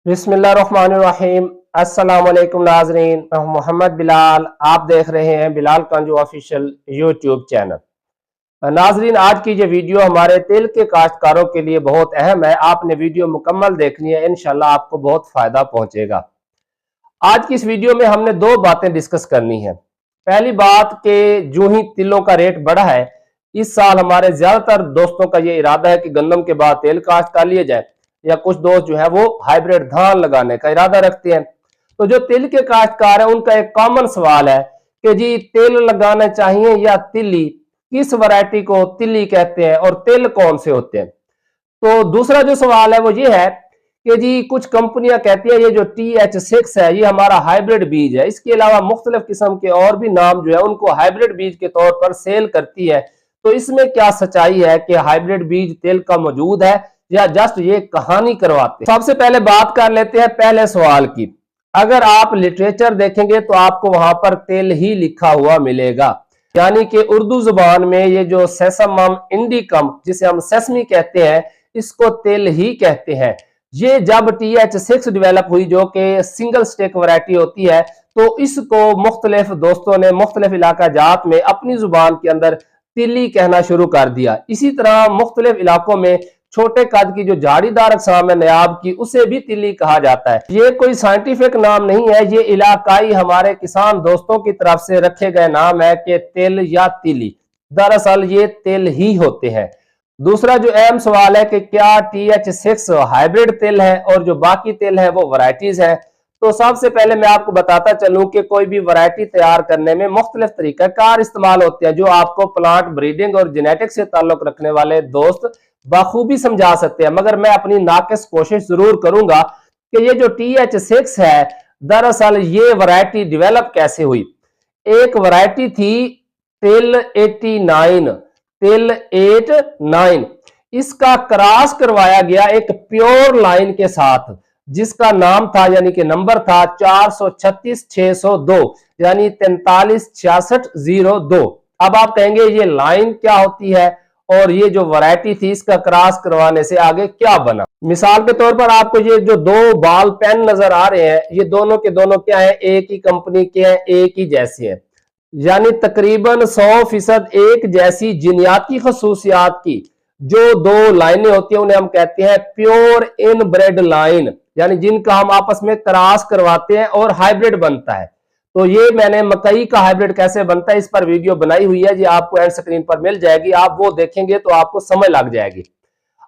बिस्मिल्लाहिर्रहमानिर्रहीम। अस्सलाम वालेकुम नाज़रीन, मैं हूं मोहम्मद बिलाल। आप देख रहे हैं बिलाल कांजू ऑफिशियल यूट्यूब चैनल। नाज़रीन, आज की ये वीडियो हमारे तिल के काश्तकारों के लिए बहुत अहम है। आपने वीडियो मुकम्मल देखनी है, इंशाल्लाह आपको बहुत फायदा पहुंचेगा। आज की इस वीडियो में हमने दो बातें डिस्कस करनी है। पहली बात कि जो ही तिलों का रेट बढ़ा है, इस साल हमारे ज्यादातर दोस्तों का ये इरादा है कि गंदम के बाद तेल काश्त कर लिए जाए, या कुछ दोस्त जो है वो हाइब्रिड धान लगाने का इरादा रखते हैं। तो जो तिल के काश्तकार है उनका एक कॉमन सवाल है कि जी तिल लगाना चाहिए या तिली, किस वैरायटी को तिली कहते हैं और तिल कौन से होते हैं। तो दूसरा जो सवाल है वो ये है कि जी कुछ कंपनियां कहती है ये जो TH6 है ये हमारा हाइब्रिड बीज है, इसके अलावा मुख्तलिफ किस्म के और भी नाम जो है उनको हाइब्रिड बीज के तौर पर सेल करती है। तो इसमें क्या सच्चाई है कि हाइब्रिड बीज तेल का मौजूद है या जस्ट ये कहानी करवाते हैं। सबसे पहले बात कर लेते हैं पहले सवाल की। अगर आप लिटरेचर देखेंगे तो आपको वहां पर तेल ही लिखा हुआ मिलेगा, यानी कि उर्दू जुबान में ये जो सेसमम इंडिकम जिसे हम सेसमी कहते हैं, इसको तेल ही कहते हैं। ये जब TH6 डेवलप हुई जो कि सिंगल स्टेक वैरायटी होती है, तो इसको मुख्तलिफ दोस्तों ने मुख्तलिफ इलाका जात में अपनी जुबान के अंदर तिली कहना शुरू कर दिया। इसी तरह मुख्तलिफ इलाकों में छोटे कद की जो झाड़ीदार अक़साम है नयाब की, उसे भी तिली कहा जाता है। ये कोई साइंटिफिक नाम नहीं है, ये इलाकाई हमारे किसान दोस्तों की तरफ से रखे गए नाम है कि तिल या तिली। दरअसल ये तिल ही होते हैं। दूसरा जो अहम सवाल है कि क्या TH6 हाइब्रिड तिल है और जो बाकी तिल है वो वैरायटीज है। तो सबसे पहले मैं आपको बताता चलूं कि कोई भी वैरायटी तैयार करने में मुख्तलिफ तरीकाकार इस्तेमाल होते हैं, जो आपको प्लांट ब्रीडिंग और जेनेटिक्स से ताल्लुक रखने वाले दोस्त बखूबी समझा सकते हैं, मगर मैं अपनी नाकिस कोशिश जरूर करूंगा कि ये जो TH6 है, दरअसल ये वैरायटी डेवलप कैसे हुई। एक वैरायटी थी तिल 89, तिल 89, इसका क्रॉस करवाया गया एक प्योर लाइन के साथ जिसका नाम था, यानी कि नंबर था 436,602, यानी 436602। अब आप कहेंगे ये लाइन क्या होती है और ये जो वैरायटी थी इसका क्रॉस करवाने से आगे क्या बना। मिसाल के तौर पर आपको ये जो दो बॉल पेन नजर आ रहे हैं, ये दोनों के दोनों क्या है, एक ही कंपनी के हैं, एक ही जैसे हैं, यानी तकरीबन 100% एक जैसी जिनियाती खसूसियात की जो दो लाइनें होती हैं उन्हें हम कहते हैं प्योर इनब्रेड लाइन, यानी जिनका हम आपस में क्रॉस करवाते हैं और हाइब्रिड बनता है। तो ये मैंने मकई का हाइब्रिड कैसे बनता है इस पर वीडियो बनाई हुई है, जी आपको एंड स्क्रीन पर मिल जाएगी, आप वो देखेंगे तो आपको समझ लग जाएगी।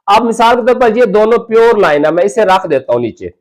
अब मिसाल के तौर पर ये दोनों प्योर लाइन है, मैं इसे रख देता हूं नीचे।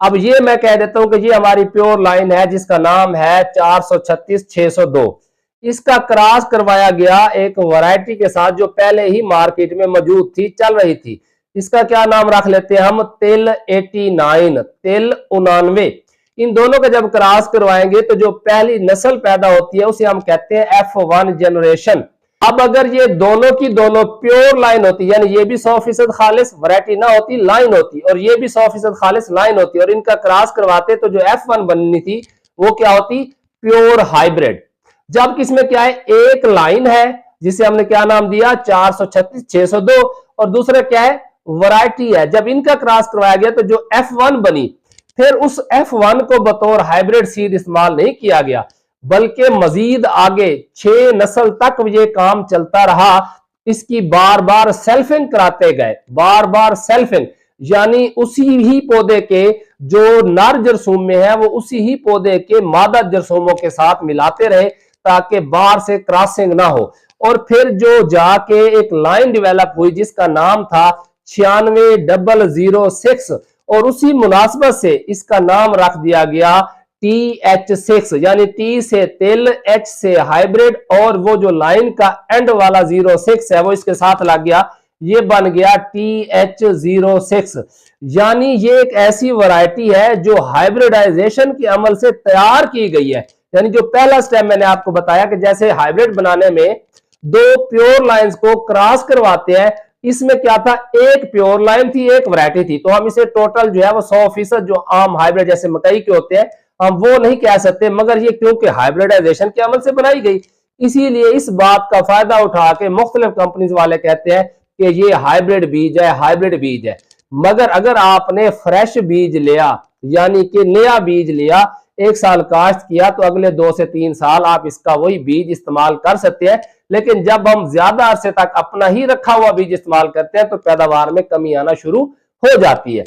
अब ये मैं कह देता हूं कि ये हमारी प्योर लाइन है जिसका नाम है 436,602। इसका क्रॉस करवाया गया एक वैरायटी के साथ जो पहले ही मार्केट में मौजूद थी, चल रही थी। इसका क्या नाम रख लेते हैं हम, तिल 89, तिल 99। इन दोनों का जब क्रॉस करवाएंगे तो जो पहली नस्ल पैदा होती है उसे हम कहते हैं F1 जनरेशन। अब अगर ये दोनों की दोनों प्योर लाइन होती, यानी ये भी 100% खालिस वैरायटी ना होती, लाइन होती, और ये भी 100% खालिस लाइन होती, और इनका क्रॉस करवाते तो जो F1 बननी थी वो क्या होती, प्योर हाइब्रिड। जब किसमें क्या है, एक लाइन है जिसे हमने क्या नाम दिया 436,602, और दूसरा क्या है, वैरायटी है। जब इनका क्रॉस करवाया गया तो जो F1 बनी, फिर उस F1 को बतौर हाइब्रिड सीड इस्तेमाल नहीं किया गया, बल्कि मजीद आगे 6 नस्ल तक ये काम चलता रहा। इसकी बार बार सेल्फिंग कराते गए, बार बार सेल्फिंग, यानी उसी ही पौधे के जो नर जरसूम में है वो उसी ही पौधे के मादा जरसूमों के साथ मिलाते रहे ताकि बाहर से क्रॉसिंग ना हो। और फिर जो जाके एक लाइन डेवलप हुई जिसका नाम था 96,006, और उसी मुनासबत से इसका नाम रख दिया गया TH6, यानी T से तिल, H से हाइब्रिड, और वो जो लाइन का एंड वाला 06 है वो इसके साथ लग गया, ये बन गया TH06। यानी ये एक ऐसी वैरायटी है जो हाइब्रिडाइजेशन के अमल से तैयार की गई है। यानी जो पहला स्टेप मैंने आपको बताया कि जैसे हाइब्रिड बनाने में दो प्योर लाइंस को क्रॉस करवाते हैं, इसमें क्या था, एक प्योर लाइन थी, एक वैरायटी थी, तो हम इसे टोटल जो है वो 100% जो आम हाइब्रिड जैसे मकई के होते हैं हम वो नहीं कह सकते, मगर ये क्योंकि हाइब्रिडाइजेशन के अमल से बनाई गई, इसीलिए इस बात का फायदा उठा के मुख्तलिफ कंपनीज वाले कहते हैं कि ये हाइब्रिड बीज है, हाइब्रिड बीज है। मगर अगर आपने फ्रेश बीज लिया यानी कि नया बीज लिया, 1 साल काश्त किया, तो अगले 2 से 3 साल आप इसका वही बीज इस्तेमाल कर सकते हैं। लेकिन जब हम ज्यादा अरसे तक अपना ही रखा हुआ बीज इस्तेमाल करते हैं तो पैदावार में कमी आना शुरू हो जाती है।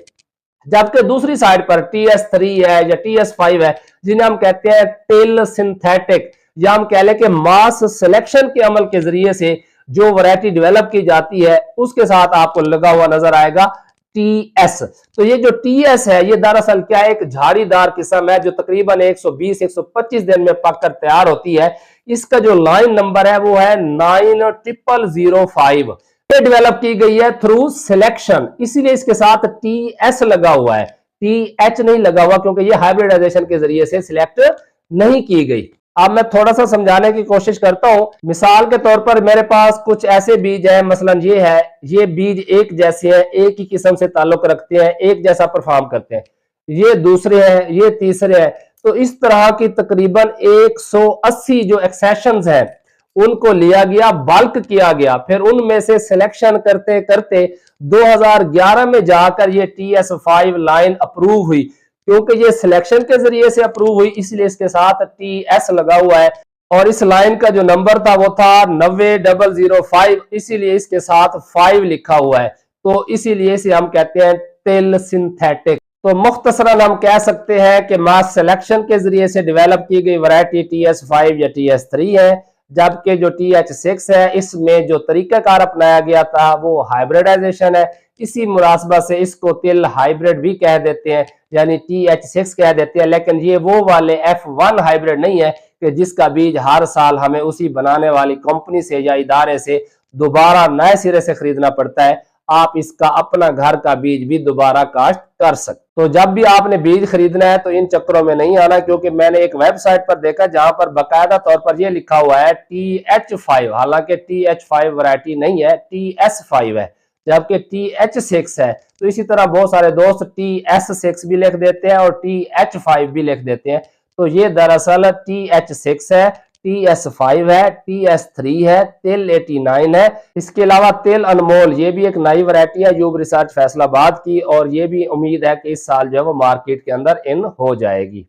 जबकि दूसरी साइड पर TS3 है या TS5 है, जिन्हें हम कहते हैं टिल सिंथेटिक, या हम कह लें कि मास सिलेक्शन के अमल के जरिए से जो वैरायटी डेवलप की जाती है, उसके साथ आपको लगा हुआ नजर आएगा TS। तो ये जो TS है, ये दरअसल क्या है, एक झाड़ीदार किस्म है जो तकरीबन 120-125 दिन में पककर तैयार होती है। इसका जो लाइन नंबर है वो है 9005। ये डेवलप की गई है थ्रू सिलेक्शन, इसीलिए इसके साथ TS लगा हुआ है, TH नहीं लगा हुआ, क्योंकि ये हाइब्रिडाइजेशन के जरिए से सिलेक्ट नहीं की गई। अब मैं थोड़ा सा समझाने की कोशिश करता हूं। मिसाल के तौर पर मेरे पास कुछ ऐसे बीज हैं, मसलन ये है, ये बीज एक जैसे हैं, एक ही किस्म से ताल्लुक रखते हैं, एक जैसा परफॉर्म करते हैं। ये दूसरे हैं, ये तीसरे हैं। तो इस तरह की तकरीबन 180 जो एक्सेशंस हैं उनको लिया गया, बल्क किया गया, फिर उनमें से सिलेक्शन करते करते 2011 में जाकर ये TS5 लाइन अप्रूव हुई। क्योंकि ये सिलेक्शन के जरिए से अप्रूव हुई, इसलिए इसके साथ TS लगा हुआ है, और इस लाइन का जो नंबर था वो था 90005, इसीलिए इसके साथ 5 लिखा हुआ है। तो इसीलिए इसे हम कहते हैं टिल सिंथेटिक। तो मुख्तसरन हम कह सकते हैं कि मास सिलेक्शन के जरिए से डेवलप की गई वैरायटी TS5 या TS3 है, जबकि जो TH6 है, इसमें जो तरीकाकार अपनाया गया था वो हाइब्रिडाइजेशन है। इसी मुनासबत से इसको तिल हाइब्रिड भी कह देते हैं, यानी TH6 कह देते हैं। लेकिन ये वो वाले F1 हाइब्रिड नहीं है कि जिसका बीज हर साल हमें उसी बनाने वाली कंपनी से या इदारे से दोबारा नए सिरे से खरीदना पड़ता है। आप इसका अपना घर का बीज भी दोबारा काश्त कर सकते। तो जब भी आपने बीज खरीदना है तो इन चक्करों में नहीं आना, क्योंकि मैंने एक वेबसाइट पर देखा जहां पर बाकायदा तौर पर यह लिखा हुआ है TH5, हालांकि TH5 वैरायटी नहीं है, TS5 है, जबकि TH6 है। तो इसी तरह बहुत सारे दोस्त TS6 भी लिख देते हैं और TH5 भी लिख देते हैं। तो ये दरअसल TH6 है, TS5 है, TS3 है, तिल 89 है। इसके अलावा तिल अनमोल, ये भी एक नई वैरायटी है यूब रिसर्च फैसलाबाद की, और ये भी उम्मीद है कि इस साल जो है वो मार्केट के अंदर इन हो जाएगी।